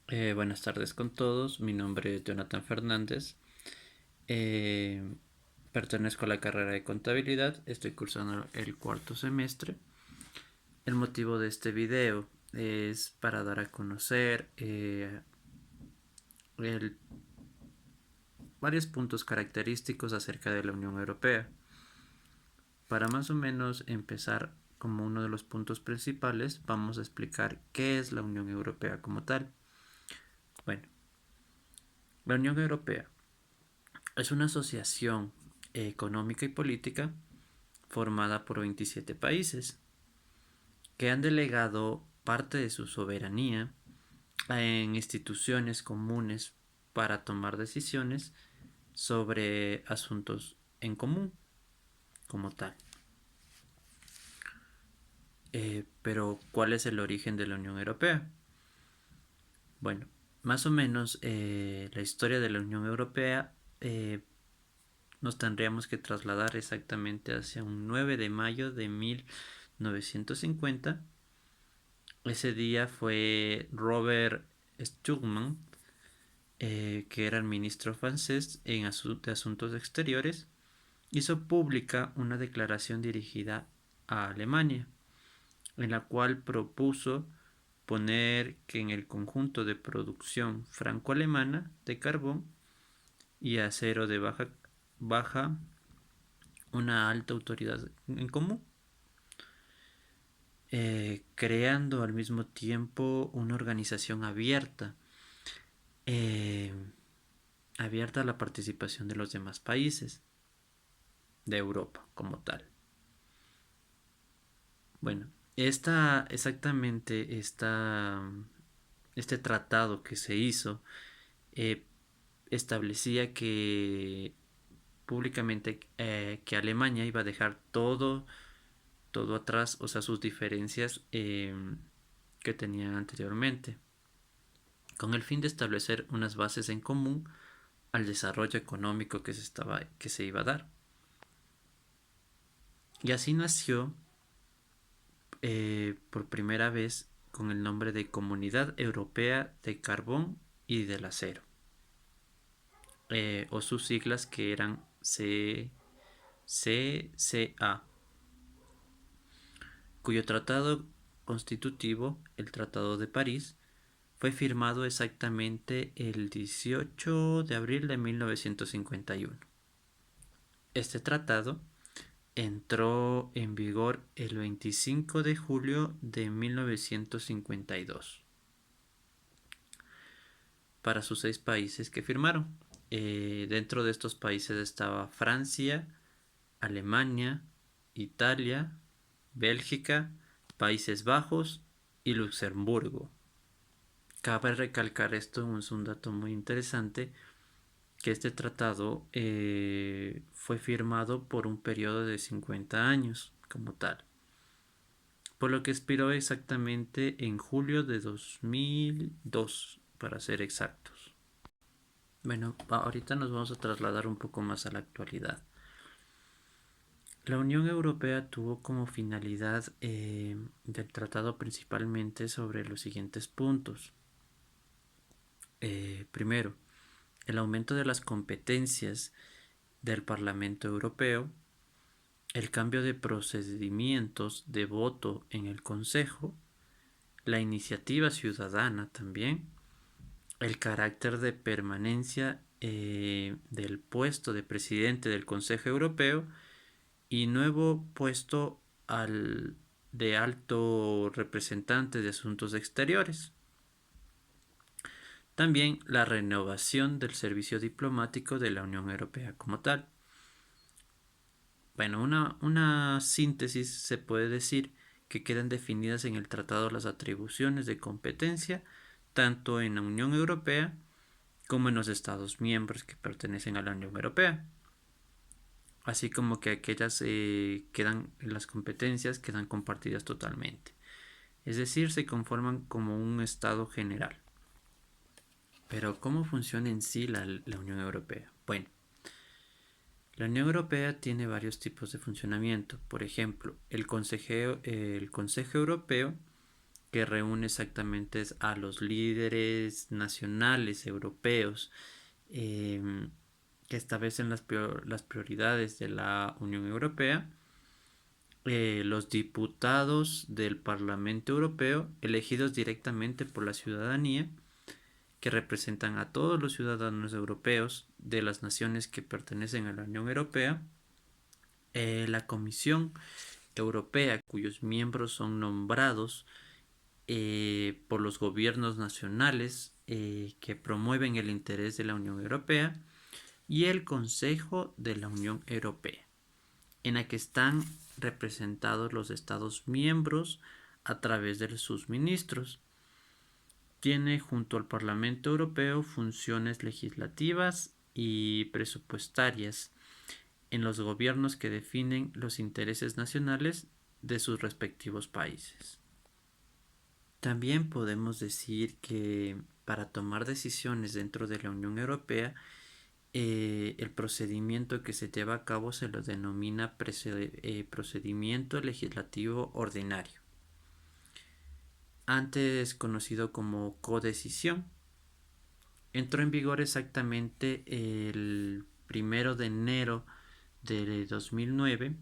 Buenas tardes con todos, mi nombre es Jonathan Fernández. Eh, Pertenezco a la carrera de contabilidad, estoy cursando el cuarto semestre. El motivo de este video es para dar a conocer el- varios puntos característicos acerca de la Unión Europea. Para más o menos empezar como uno de los puntos principales, vamos a explicar qué es la Unión Europea como tal. Bueno, la Unión Europea es una asociación económica y política formada por 27 países que han delegado parte de su soberanía en instituciones comunes para tomar decisiones sobre asuntos en común como tal. Pero, ¿cuál es el origen de la Unión Europea? Bueno, más o menos la historia de la Unión Europea nos tendríamos que trasladar exactamente hacia un 9 de mayo de 1950. Ese día fue Robert Schuman, que era el ministro francés de Asuntos Exteriores, hizo pública una declaración dirigida a Alemania, en la cual propuso poner que en el conjunto de producción franco-alemana de carbón y acero de baja una alta autoridad en común, creando al mismo tiempo una organización eh, abierta a la participación de los demás países de Europa como tal. Bueno, este tratado que se hizo eh, establecía que públicamente que Alemania iba a dejar todo atrás, o sea, sus diferencias que tenían anteriormente, con el fin de establecer unas bases en común al desarrollo económico que se iba a dar. Y así nació por primera vez con el nombre de Comunidad Europea de Carbón y del Acero, o sus siglas que eran CCA, cuyo tratado constitutivo, el Tratado de París, fue firmado exactamente el 18 de abril de 1951. Este tratado entró en vigor el 25 de julio de 1952 para sus 6 países que firmaron. Dentro de estos países estaba Francia, Alemania, Italia, Bélgica, Países Bajos y Luxemburgo. Cabe recalcar esto, es un dato muy interesante, que este tratado fue firmado por un periodo de 50 años como tal, por lo que expiró exactamente en julio de 2002, para ser exactos. Bueno, ahorita nos vamos a trasladar un poco más a la actualidad. La Unión Europea tuvo como finalidad del tratado principalmente sobre los siguientes puntos. Primero, el aumento de las competencias del Parlamento Europeo, el cambio de procedimientos de voto en el Consejo, la iniciativa ciudadana también, el carácter de permanencia del puesto de presidente del Consejo Europeo y nuevo puesto al de alto representante de asuntos exteriores. También la renovación del servicio diplomático de la Unión Europea como tal. Bueno, una síntesis se puede decir que quedan definidas en el tratado las atribuciones de competencia tanto en la Unión Europea como en los Estados miembros que pertenecen a la Unión Europea, así como que aquellas las competencias quedan compartidas totalmente, es decir, se conforman como un Estado general. Pero ¿cómo funciona en sí la Unión Europea? Bueno, la Unión Europea tiene varios tipos de funcionamiento. Por ejemplo, el Consejo Europeo, que reúne exactamente a los líderes nacionales europeos, em, que establecen las prioridades de la Unión Europea. Los diputados del Parlamento Europeo, elegidos directamente por la ciudadanía, que representan a todos los ciudadanos europeos de las naciones que pertenecen a la Unión Europea. La Comisión Europea, cuyos miembros son nombrados por los gobiernos nacionales que promueven el interés de la Unión Europea, y el Consejo de la Unión Europea, en la que están representados los Estados miembros a través de sus ministros. Tiene junto al Parlamento Europeo funciones legislativas y presupuestarias en los gobiernos que definen los intereses nacionales de sus respectivos países. También podemos decir que para tomar decisiones dentro de la Unión Europea, el procedimiento que se lleva a cabo se lo denomina procedimiento legislativo ordinario, antes conocido como codecisión. Entró en vigor exactamente el 1 de enero de 2009.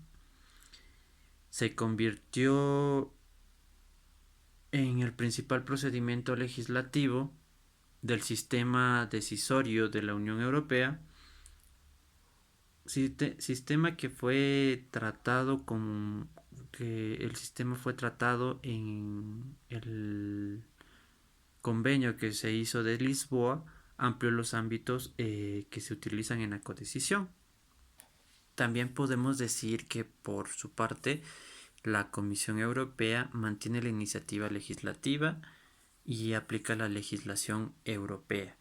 Se convirtió en el principal procedimiento legislativo del sistema decisorio de la Unión Europea, sistema que fue tratado el sistema fue tratado en el convenio que se hizo de Lisboa. Amplió los ámbitos que se utilizan en la codecisión. También podemos decir que por su parte la Comisión Europea mantiene la iniciativa legislativa y aplica la legislación europea.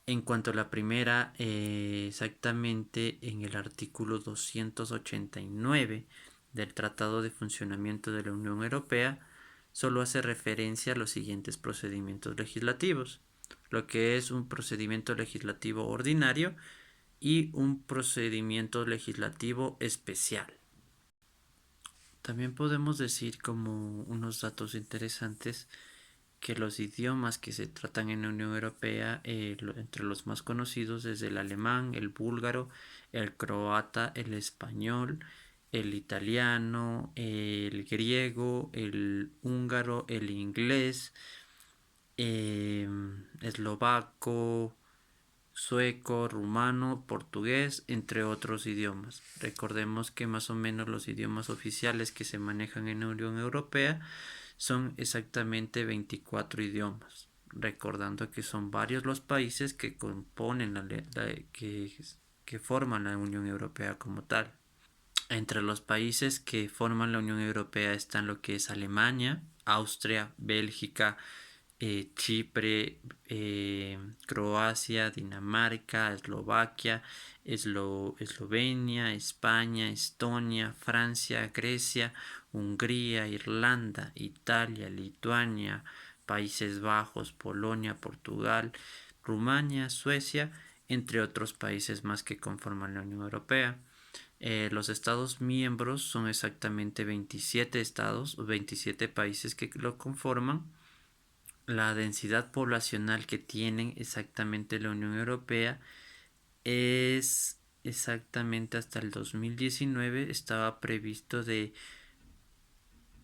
En cuanto a la primera, exactamente en el artículo 289 del Tratado de Funcionamiento de la Unión Europea, solo hace referencia a los siguientes procedimientos legislativos, lo que es un procedimiento legislativo ordinario y un procedimiento legislativo especial. También podemos decir, como unos datos interesantes, que los idiomas que se tratan en la Unión Europea, entre los más conocidos, es el alemán, el búlgaro, el croata, el español, el italiano, el griego, el húngaro, el inglés, eslovaco, sueco, rumano, portugués, entre otros idiomas. Recordemos que más o menos los idiomas oficiales que se manejan en la Unión Europea son exactamente 24 idiomas, recordando que son varios los países que componen que forman la Unión Europea como tal. Entre los países que forman la Unión Europea están lo que es Alemania, Austria, Bélgica, Chipre, Croacia, Dinamarca, Eslovaquia, Eslovenia, España, Estonia, Francia, Grecia, Hungría, Irlanda, Italia, Lituania, Países Bajos, Polonia, Portugal, Rumania, Suecia, entre otros países más que conforman la Unión Europea. Los estados miembros son exactamente 27 estados o 27 países que lo conforman. La densidad poblacional que tienen exactamente la Unión Europea es exactamente hasta el 2019 estaba previsto de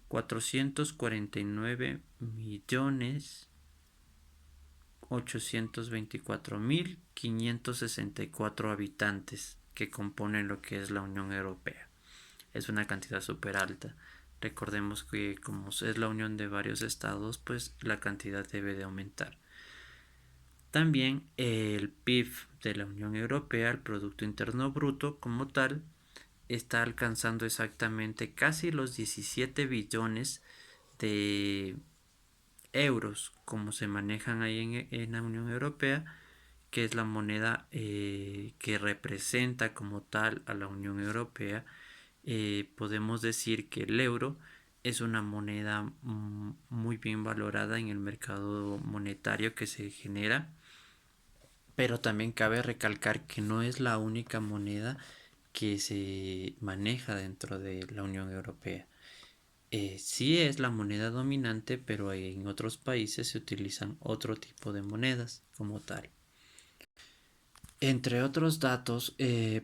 449.824.564 habitantes que componen lo que es la Unión Europea. Es una cantidad súper alta. Recordemos que como es la unión de varios estados, pues la cantidad debe de aumentar. También el PIB de la Unión Europea, el Producto Interno Bruto como tal, está alcanzando exactamente casi los 17 billones de euros, como se manejan ahí en la Unión Europea, que es la moneda que representa como tal a la Unión Europea. Podemos decir que el euro es una moneda muy bien valorada en el mercado monetario que se genera, pero también cabe recalcar que no es la única moneda que se maneja dentro de la Unión Europea. Sí es la moneda dominante, pero en otros países se utilizan otro tipo de monedas como tal. Entre otros datos,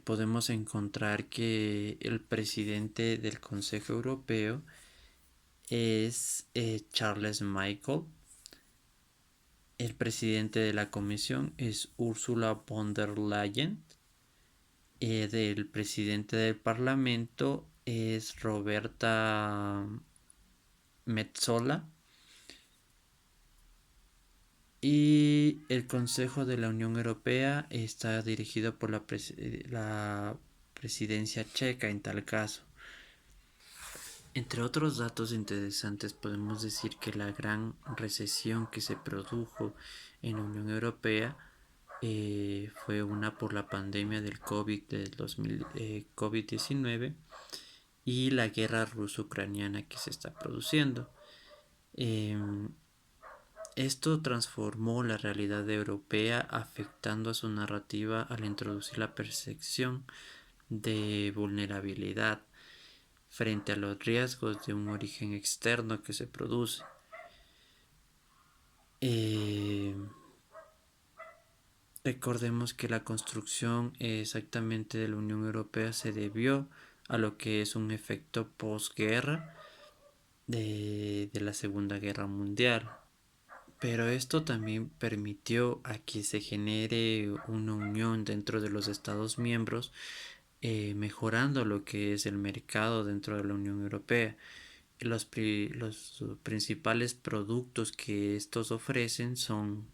podemos encontrar que el presidente del Consejo Europeo es Charles Michel. El presidente de la Comisión es Ursula von der Leyen. Del presidente del Parlamento es Roberta Metsola. Y el Consejo de la Unión Europea está dirigido por la presidencia checa en tal caso. Entre otros datos interesantes podemos decir que la gran recesión que se produjo en la Unión Europea fue una por la pandemia del COVID-19 y la guerra ruso-ucraniana que se está produciendo. Esto transformó la realidad europea afectando a su narrativa al introducir la percepción de vulnerabilidad frente a los riesgos de un origen externo que se produce. Eh, Recordemos que la construcción exactamente de la Unión Europea se debió a lo que es un efecto posguerra de la Segunda Guerra Mundial. Pero esto también permitió a que se genere una unión dentro de los Estados miembros, mejorando lo que es el mercado dentro de la Unión Europea. Los principales productos que estos ofrecen son,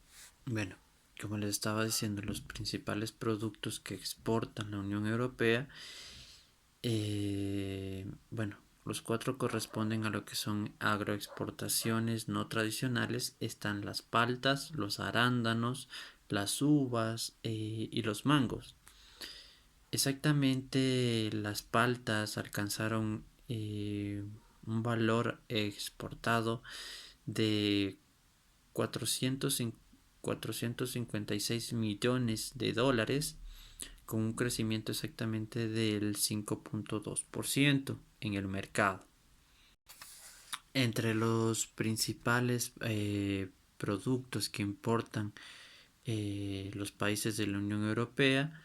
bueno, como les estaba diciendo, los principales productos que exportan la Unión Europea, bueno, los cuatro corresponden a lo que son agroexportaciones no tradicionales. Están las paltas, los arándanos, las uvas y los mangos. Exactamente, las paltas alcanzaron un valor exportado de 400, 456 millones de dólares, con un crecimiento exactamente del 5.2% en el mercado. Entre los principales productos que importan los países de la Unión Europea,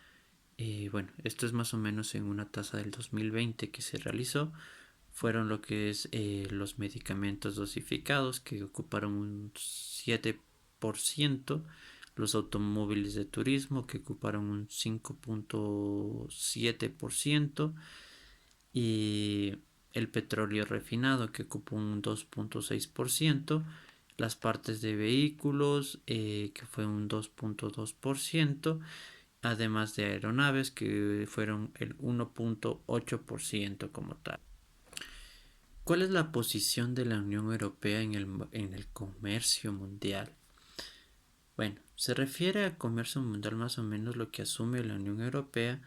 bueno, esto es más o menos en una tasa del 2020 que se realizó, fueron lo que es los medicamentos dosificados, que ocuparon un 7%, los automóviles de turismo, que ocuparon un 5.7%, y el petróleo refinado, que ocupó un 2.6%, las partes de vehículos, que fue un 2.2%, además de aeronaves, que fueron el 1.8% como tal. ¿Cuál es la posición de la Unión Europea en el comercio mundial? Bueno, se refiere a comercio mundial, más o menos lo que asume la Unión Europea.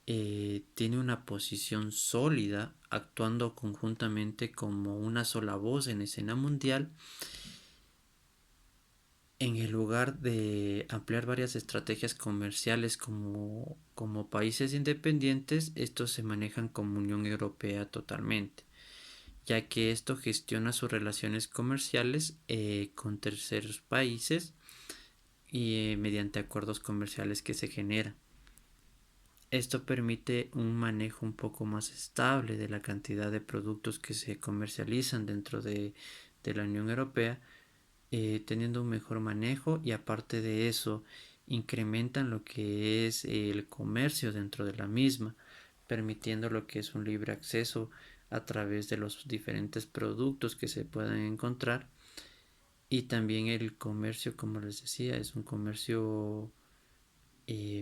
Tiene una posición sólida, actuando conjuntamente como una sola voz en escena mundial, en el lugar de ampliar varias estrategias comerciales como países independientes. Estos se manejan como Unión Europea totalmente, ya que esto gestiona sus relaciones comerciales con terceros países y mediante acuerdos comerciales que se generan. Esto permite un manejo un poco más estable de la cantidad de productos que se comercializan dentro de la Unión Europea, teniendo un mejor manejo, y aparte de eso incrementan lo que es el comercio dentro de la misma, permitiendo lo que es un libre acceso a través de los diferentes productos que se puedan encontrar. Y también el comercio, como les decía, es un comercio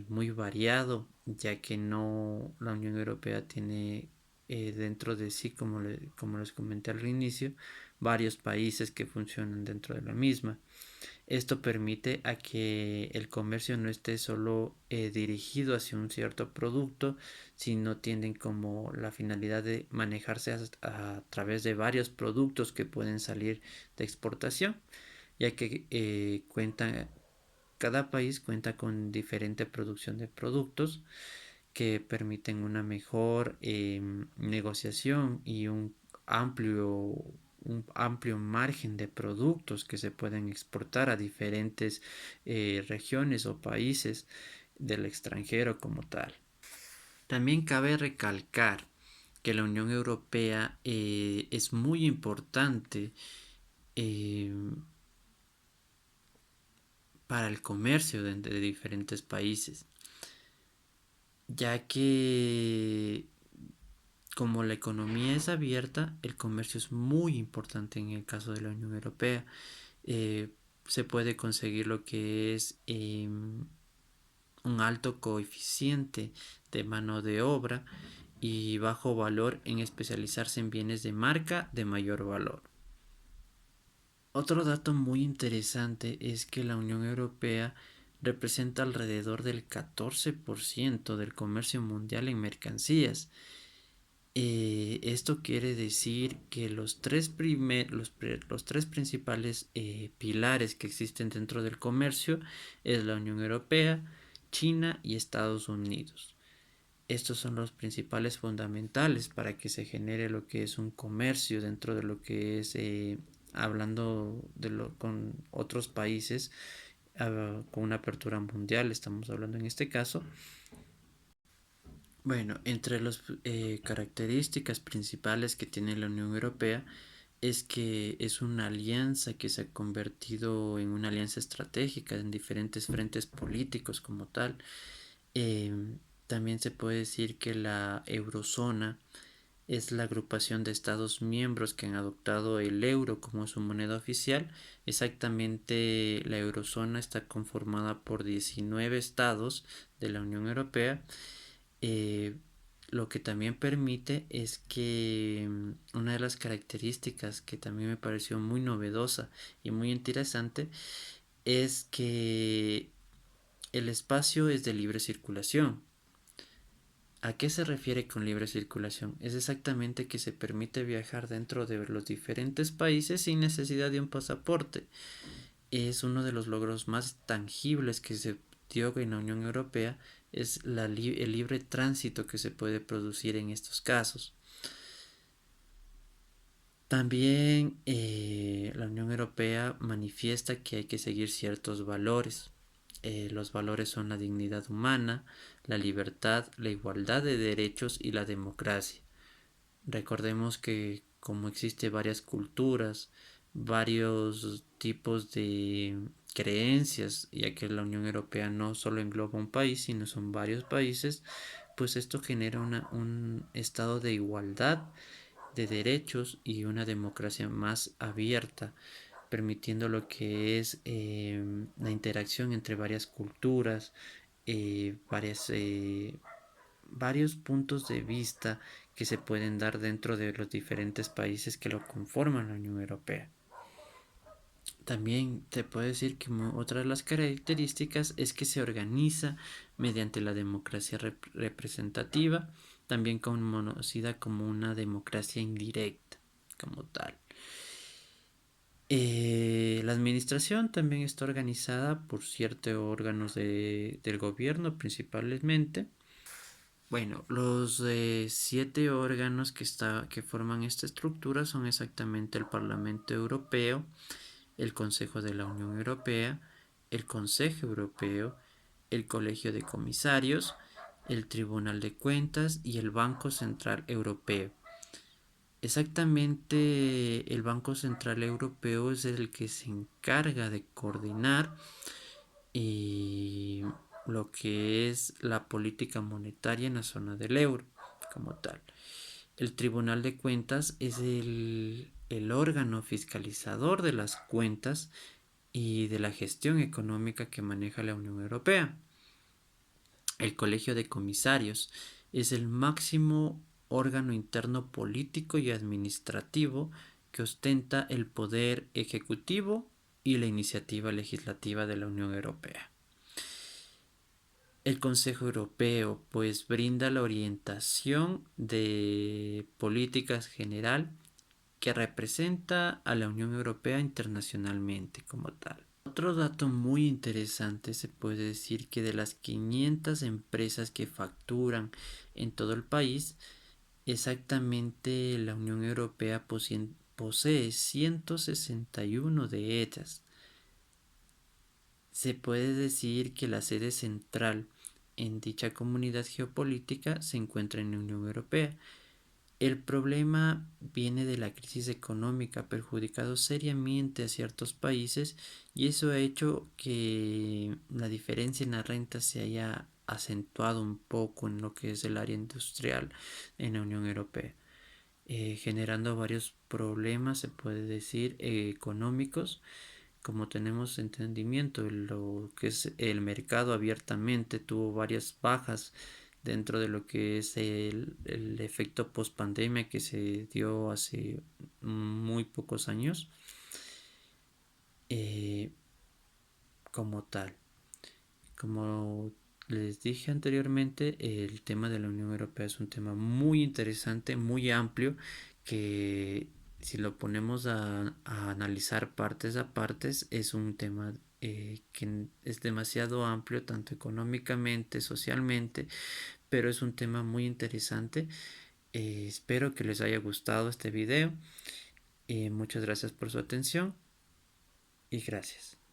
muy variado, ya que no, la Unión Europea tiene dentro de sí, como les comenté al inicio, varios países que funcionan dentro de la misma. Esto permite a que el comercio no esté solo dirigido hacia un cierto producto, sino tienen como la finalidad de manejarse a través de varios productos que pueden salir de exportación, ya que cada país cuenta con diferente producción de productos que permiten una mejor negociación y un un amplio margen de productos que se pueden exportar a diferentes regiones o países del extranjero como tal. También cabe recalcar que la Unión Europea es muy importante eh, para el comercio de diferentes países, ya que como la economía es abierta, el comercio es muy importante en el caso de la Unión Europea. Eh, Se puede conseguir lo que es un alto coeficiente de mano de obra y bajo valor en especializarse en bienes de marca de mayor valor. Otro dato muy interesante es que la Unión Europea representa alrededor del 14% del comercio mundial en mercancías. Esto quiere decir que los tres principales pilares que existen dentro del comercio es la Unión Europea, China y Estados Unidos. Estos son los principales fundamentales para que se genere lo que es un comercio dentro de lo que es hablando con otros países con una apertura mundial, estamos hablando en este caso. Bueno, entre las características principales que tiene la Unión Europea es que es una alianza que se ha convertido en una alianza estratégica en diferentes frentes políticos como tal. También se puede decir que la eurozona es la agrupación de estados miembros que han adoptado el euro como su moneda oficial. Exactamente, la eurozona está conformada por 19 estados de la Unión Europea. eh, lo que también permite es que una de las características que también me pareció muy novedosa y muy interesante es que el espacio es de libre circulación. ¿A qué se refiere con libre circulación? Es exactamente que se permite viajar dentro de los diferentes países sin necesidad de un pasaporte. Es uno de los logros más tangibles que se dio en la Unión Europea, es el libre tránsito que se puede producir en estos casos. También la Unión Europea manifiesta que hay que seguir ciertos valores. Los valores son la dignidad humana, la libertad, la igualdad de derechos y la democracia. Recordemos que como existe varias culturas, varios tipos de creencias, ya que la Unión Europea no solo engloba un país, sino son varios países, pues esto genera un estado de igualdad de derechos y una democracia más abierta, permitiendo lo que es la interacción entre varias culturas, eh, varias, eh, varios puntos de vista que se pueden dar dentro de los diferentes países que lo conforman la Unión Europea. También te puedo decir que otra de las características es que se organiza mediante la democracia representativa, también conocida como una democracia indirecta, como tal. La administración también está organizada por ciertos órganos del gobierno principalmente. Bueno, los 7 órganos que forman esta estructura son exactamente el Parlamento Europeo, el Consejo de la Unión Europea, el Consejo Europeo, el Colegio de Comisarios, el Tribunal de Cuentas y el Banco Central Europeo. Exactamente, el Banco Central Europeo es el que se encarga de coordinar lo que es la política monetaria en la zona del euro como tal. El Tribunal de Cuentas es el órgano fiscalizador de las cuentas y de la gestión económica que maneja la Unión Europea. El Colegio de Comisarios es el máximo órgano interno político y administrativo que ostenta el poder ejecutivo y la iniciativa legislativa de la Unión Europea. El Consejo Europeo pues brinda la orientación de políticas general que representa a la Unión Europea internacionalmente como tal. Otro dato muy interesante, se puede decir que de las 500 empresas que facturan en todo el país, Exactamente, la Unión Europea posee 161 de ellas. Se puede decir que la sede central en dicha comunidad geopolítica se encuentra en la Unión Europea. El problema viene de la crisis económica, perjudicado seriamente a ciertos países, y eso ha hecho que la diferencia en la renta se haya acentuado un poco en lo que es el área industrial en la Unión Europea, generando varios problemas, se puede decir, económicos. Como tenemos entendimiento, lo que es el mercado abiertamente tuvo varias bajas dentro de lo que es el efecto post pandemia que se dio hace muy pocos años, eh, como tal. Como les dije anteriormente, el tema de la Unión Europea es un tema muy interesante, muy amplio, que si lo ponemos a analizar partes a partes, es un tema que es demasiado amplio, tanto económicamente, socialmente, pero es un tema muy interesante. Espero que les haya gustado este video. Muchas gracias por su atención y gracias.